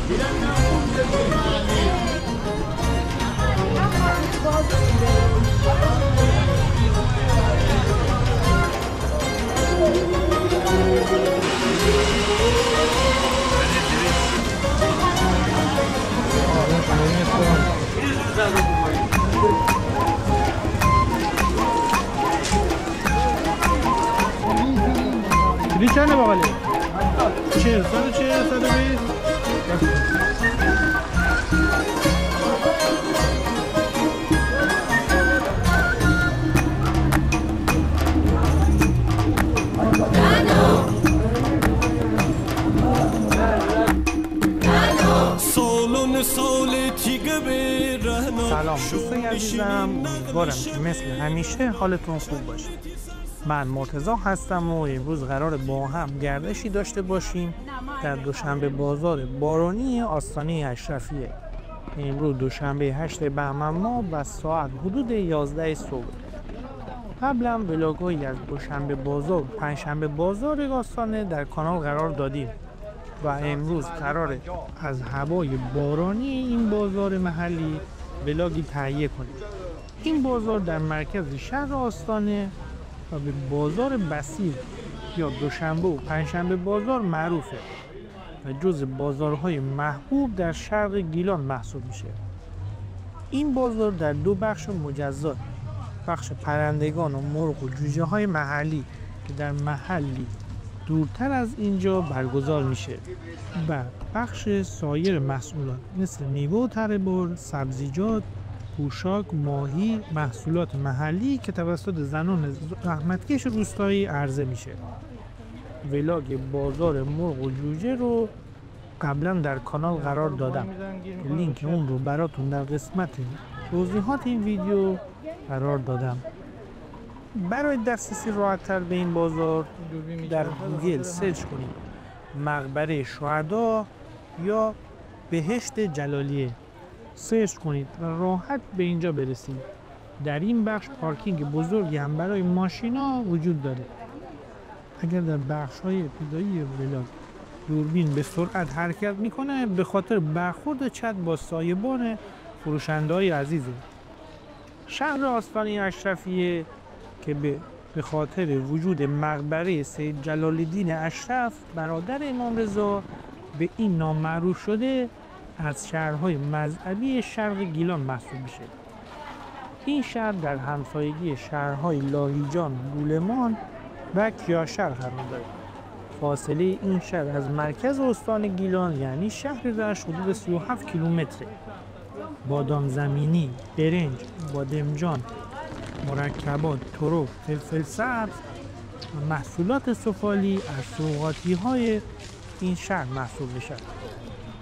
کلی چنده باقالی؟ 40 140 120 سلام دوستای عزیزم، امیدوارم که مثل همیشه حالتون خوب باشه. من مرتضی هستم و امروز قرار با هم گردشی داشته باشیم در دوشنبه بازار بارانی آستانه اشرفیه. امروز دوشنبه 8 بهمن ماه و ساعت حدود 11 صبح. قبلا ولاگ‌هایی از دوشنبه بازار و پنجشنبه بازار آستانه در کانال قرار دادیم و امروز قراره از هوای بارانی این بازار محلی ولاگی تهیه کنیم. این بازار در مرکز شهر آستانه و به بازار بسیج یا دوشنبه و پنجشنبه بازار معروفه و جز بازارهای محبوب در شرق گیلان محسوب میشه. این بازار در دو بخش مجزا، بخش پرندگان و مرغ و جوجه های محلی که در محلی دورتر از اینجا برگزار میشه و بخش سایر محصولات مثل میوه و تره‌بر، سبزیجات، پوشاک، ماهی، محصولات محلی که توسط زنان زحمتکش روستایی عرضه میشه. ولاگ بازار مرغ و جوجه رو قبلا در کانال قرار دادم، لینک اون رو براتون در قسمت توضیحات این ویدیو قرار دادم. برای دسترسی راحت‌تر به این بازار در گوگل سرچ کنید مقبره شهدا یا بهشت جلالیه، سرچ کنید و راحت به اینجا برسید. در این بخش پارکینگ بزرگی هم برای ماشینا وجود داره. اگر در بخش‌های ابتدایی ولاگ دوربین به سرعت حرکت میکنه به خاطر برخورد چت با سایبان فروشنده‌های عزیزه. شهر آستانه اشرفیه که به خاطر وجود مقبره سید جلال الدین اشرف برادر امام رضا به این نام معروف شده، از شهرهای مذهبی شرق گیلان محسوب میشه. این شهر در همسایگی شهرهای لاهیجان، بولمان و کیاشر قرار داره. فاصله این شهر از مرکز استان گیلان یعنی شهر رشت حدود 37 کیلومتره. بادام زمینی، برنج، بادمجان، مرکبات، ترش، فلفل سبز و محصولات سفالی از سوغاتی این شهر محسوب میشه.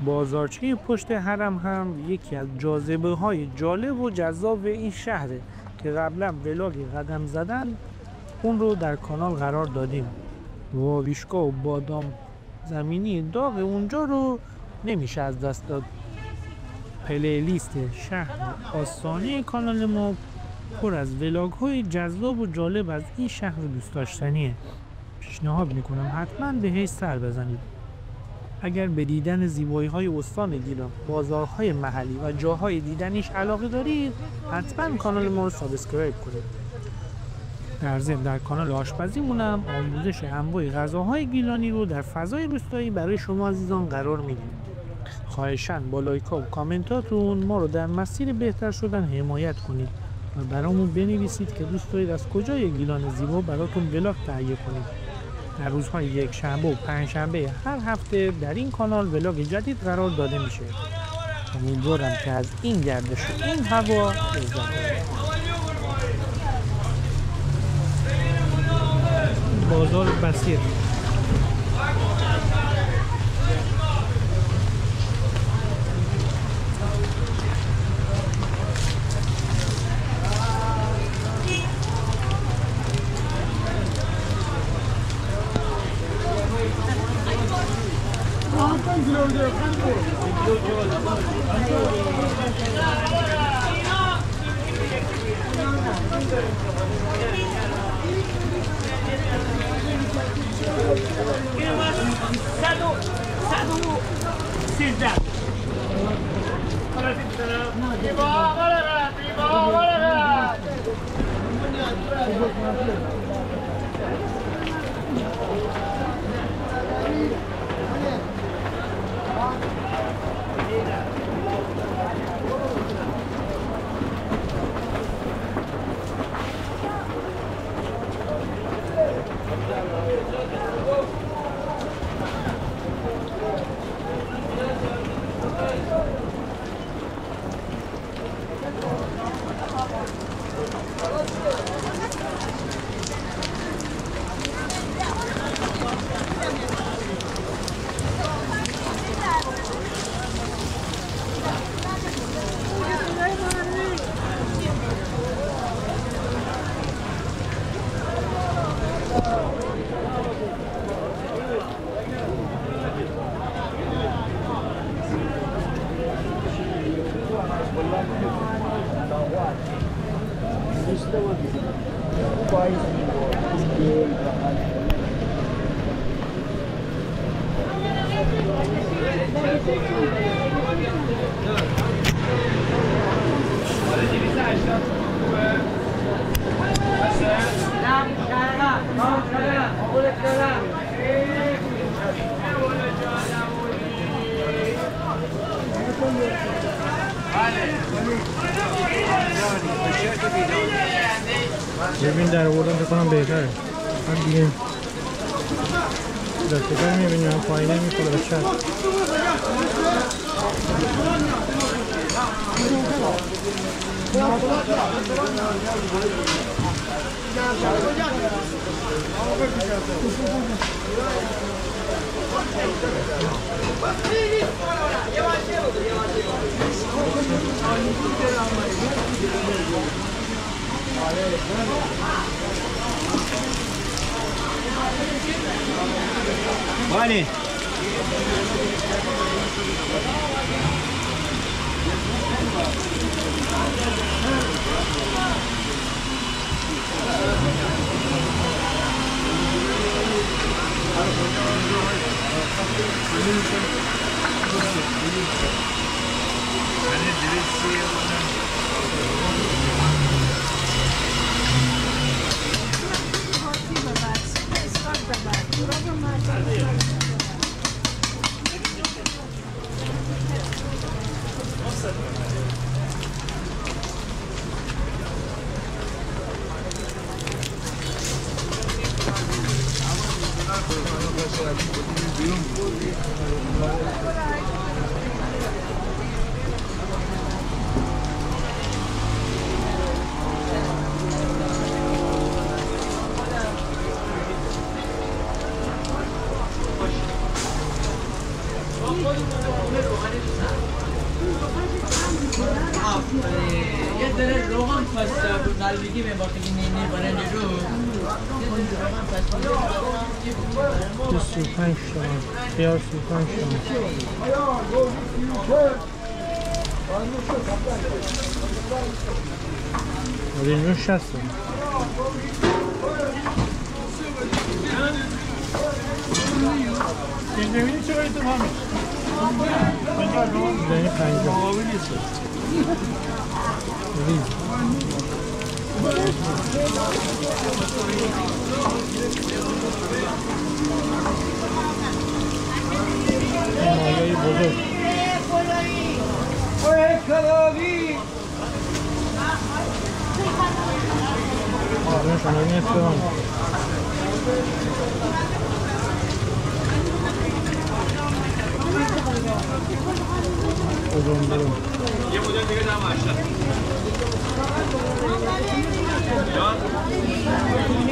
بازارچه پشت حرم هم یکی از جاذبه های جالب و جذاب این شهره که قبلا ولاگ قدم زدن اون رو در کانال قرار دادیم. واویشکا و بادام زمینی داغ اونجا رو نمیشه از دست داد. پلیلیست شهر آستانه کانال ما پر از ولاگ های جذاب و جالب از این شهر دوست داشتنیه. پیشنهاد میکنم حتما بهش سر بزنید. اگر به دیدن زیبایی های استان گیلان، بازارهای محلی و جاهای دیدنیش علاقه دارید حتما کانال ما رو سابسکرایب کنید. در ضمن در کانال آشپزیمونم آموزش انواع غذاهای گیلانی رو در فضای روستایی برای شما عزیزان قرار میدیم. خواهشاً با لایک و کامنتاتون ما رو در مسیر بهتر شدن حمایت کنید و برامون بنویسید که دوست دارید از کجای گیلان زیبا براتون ولاگ تهیه کنید. در روزهای یک شنبه و پنجشنبه هر هفته در این کانال ولاگ جدید قرار داده میشه. امیدوارم که از این گردش و این هوا لذت ببرید. بازار بسیر صد و 13 ببین در آوردم فکر کنم بهتره. من دیگه دستگاه میبینیم هم پایینه میکنه به چند Vale. یه ذره روغن پاستا نلبیگی به باقی نینی برنج رو 35 تومن خیار 35 تومن برنجون 60 تومن ببینید چه باید همه زنی 50 ریز مایای بزرگ آدم شما این استفان برون یه مدل دیگه دم اشتر جان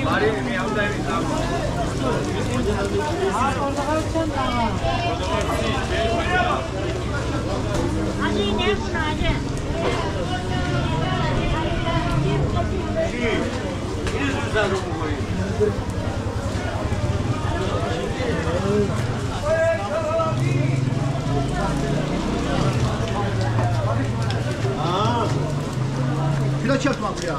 باری میام داریم Kilo çarpma buraya.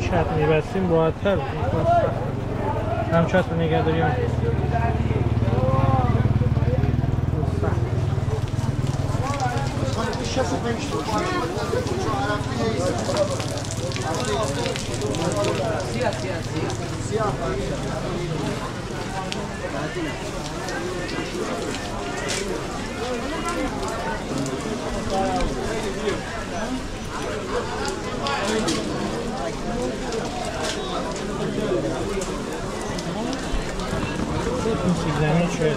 چت میبستیم راحت‌تر بود. هم چت رو نگهداری هم این سیزنی چه؟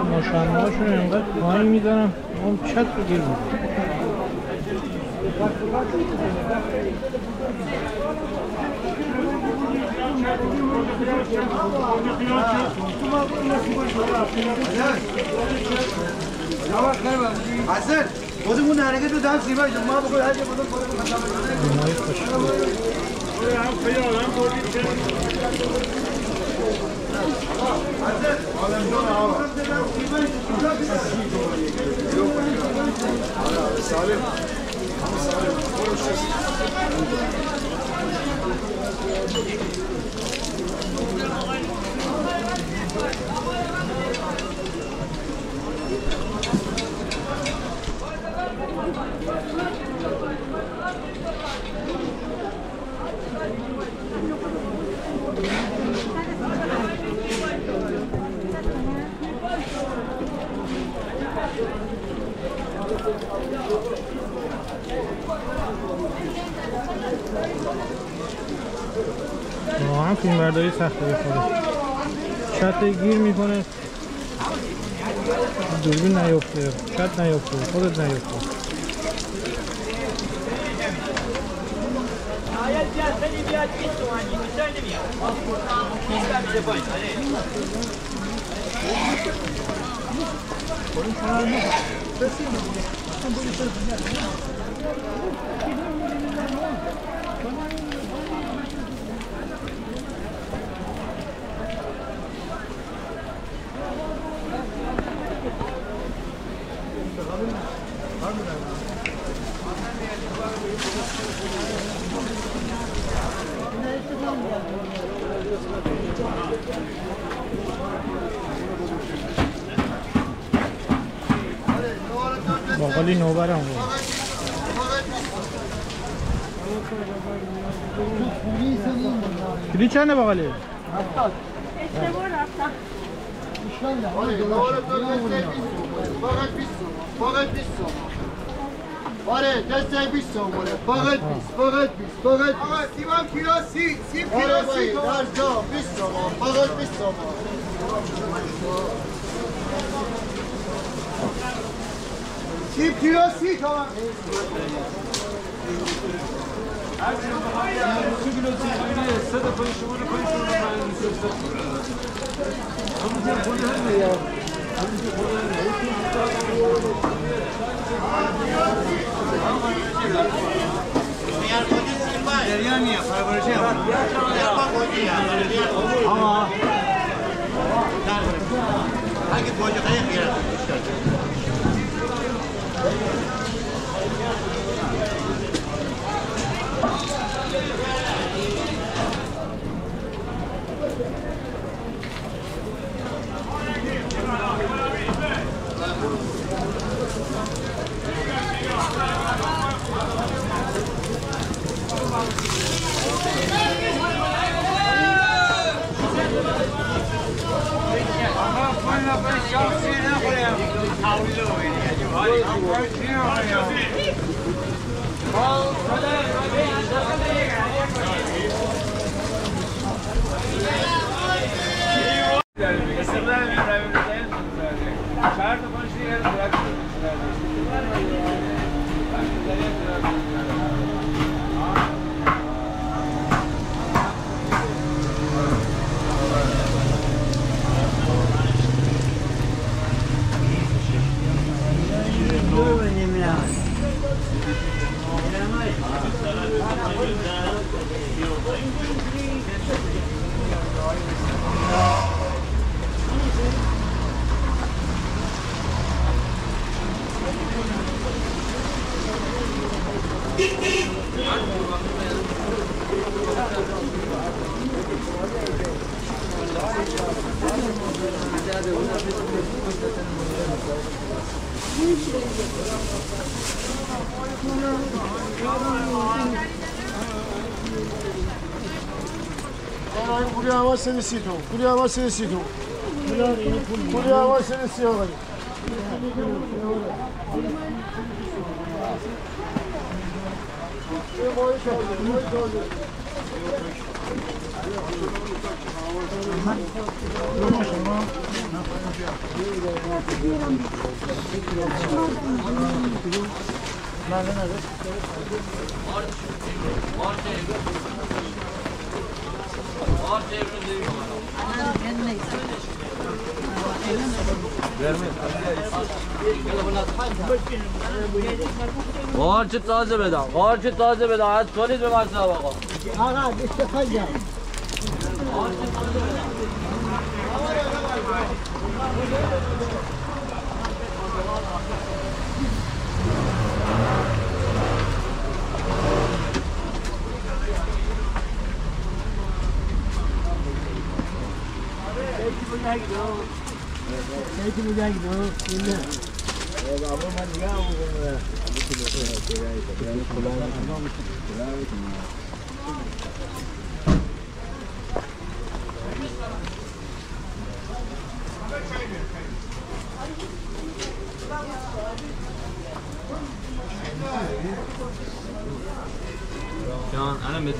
ماشانه هاشون اینقدر پایین میدارم اون چت رو گیر میدارم. حسن خودمون حرکت رو دست سیما ما بگو هر جا بودم اینایی خوشگل واقعا فیلم برداری سخته بخوره چت گیر میکنه دوربین نیفته چت نیفته خودت نیفته باقالی نوبرم بود کلی چنده باقالی؟ اشتباه رفتم آره دسته 20 تومونه فقط 20 آقا سیمم کیلو 30 کیلو 30 درجا 20 تومون فقط 20 تومون سیب کیلو 30 تومن. جریانیه پرورشی Ama hangi boyunca kayak yer buraya hava seni sito. Buraya hava seni sito. Buraya hava seni sito. قارچ تازه بدم قارچ تازه بدم از کنید به مصرف آقا آقا بیشتر خیلی. جان انا مثل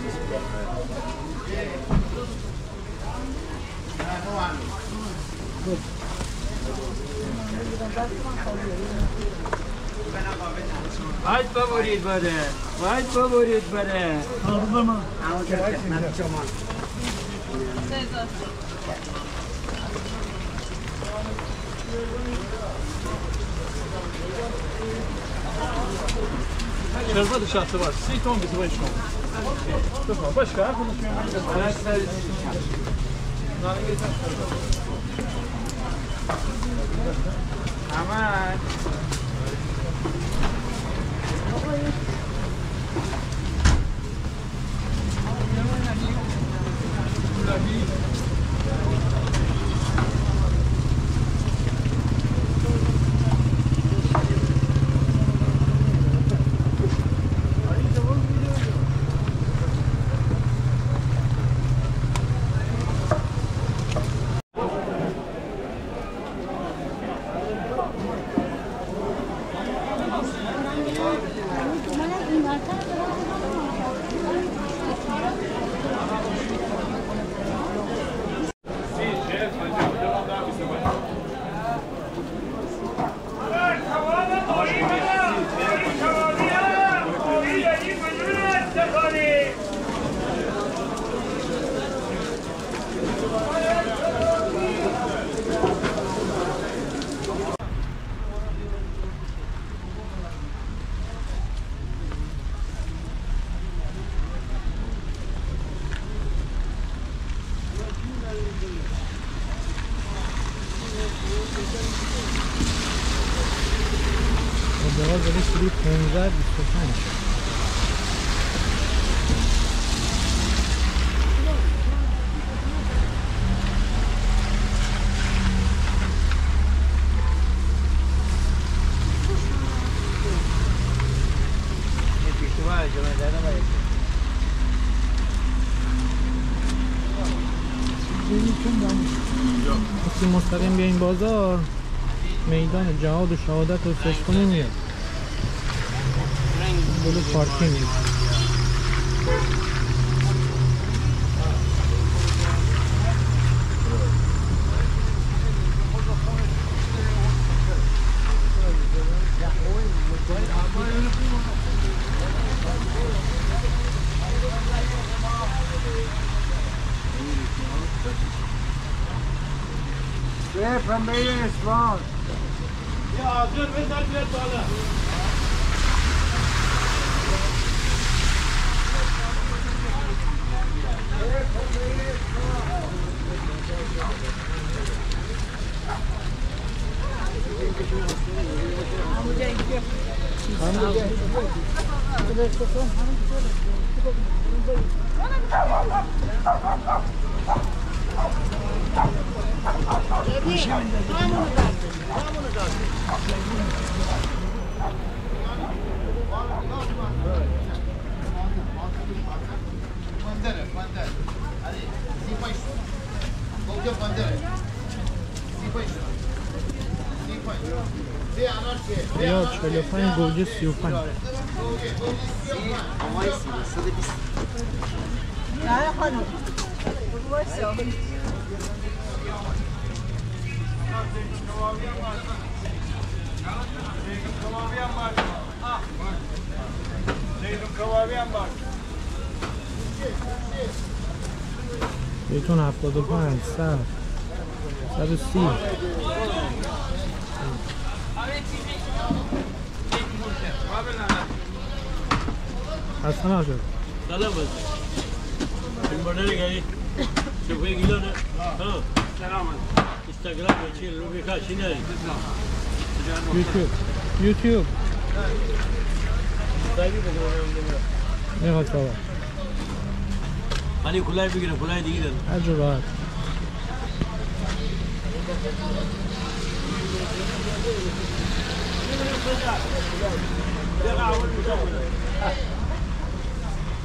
باید ببرید بره باید ببرید بره شربت شخص var. 30 ton bizi var şu an. Tamam başka konuşmayalım. Aman. پرتقال داره کیلو 15 25. وقتی مستقیم بیاین بازار میدان جهاد و شهادت رو سرچ کنیم میاد بلو پارکینگ. پنبه اصفهان یا آجر بزن بیاد بالا. یا 45 گوجه 35. نه خانم وایسا زیتون 75 100 130. حسن آجر سلام بس این برداری گایی شبه گیلو نه سلام اینستاگرام چی رو بیکار چی نری یوتیوب سایبی بگیرم نمیخواد سوا منی کلای بگیرم کلای دیگه دارم هر جور راحت.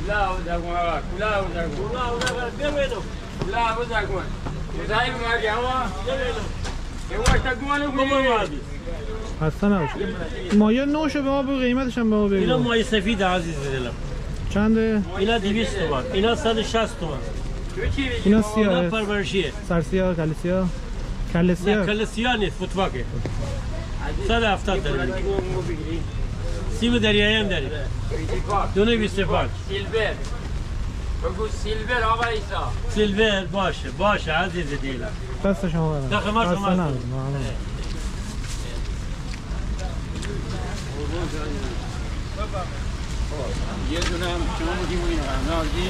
لا وزاكم هواك لا وزاكم لا ولا بيرو لا وزاكم وزاي ما جوا يوا تقولوا بابا عادي حسن آجر مایه نوشه به ما بگو قیمتش هم به ما اینا بگو مای سفید عزیز دلم چنده؟ اینا 200 تومان اینا 160 تومان اینا اینا سیاه پرورشیه سرسیاه کله سیاه کله نه سیاه کل سیاه نیست فتواکه 170 داریم سیم دریایی هم داریم دونه 25 سیلور بگو سیلور آقا ایسا سیلور باشه عزیز دلم دست شما برم دست شما دست شما. ندارم. یه دونه هم شما بودیم این هم نازی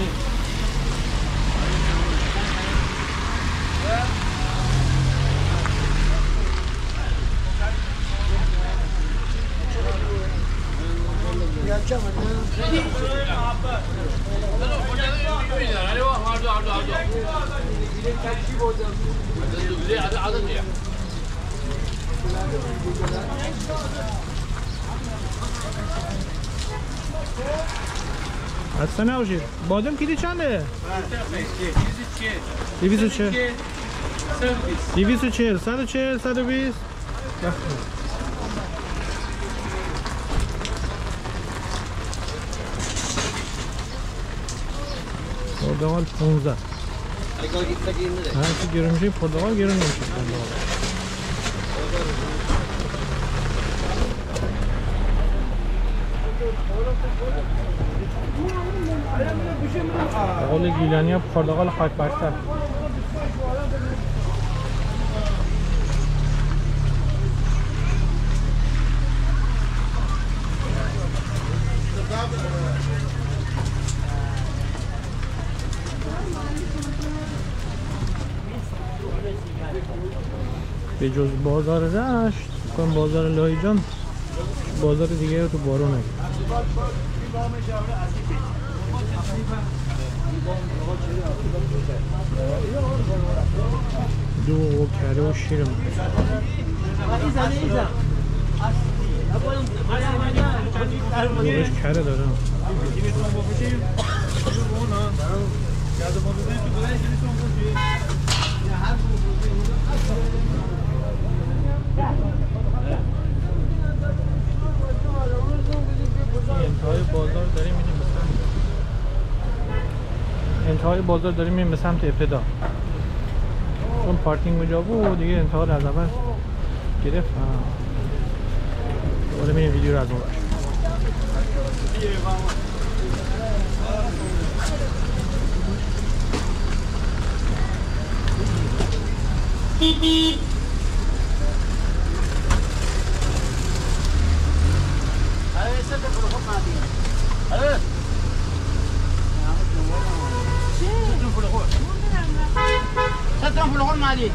خسته نباشید. بادام کیلو چنده؟ 240 240 140 120 پرتقال 15. هرچی گرون میشه پرتقال گرون نمیشه. پرتقال گیلانی ها پرتقال خاک برتر. به جز بازار رشت کنم بازار لاهیجان بازار دیگه رو تو بارو نگیر. دو و کره و شیر دوش کره دارم انتهای بازار داریم میریم به سمت انتهای بازار داریم میریم به سمت ابتدا چون پارکینگ اونجا بود دیگه انتها رو از اول گرفت دوباره میریم ویدیو رو از اون برش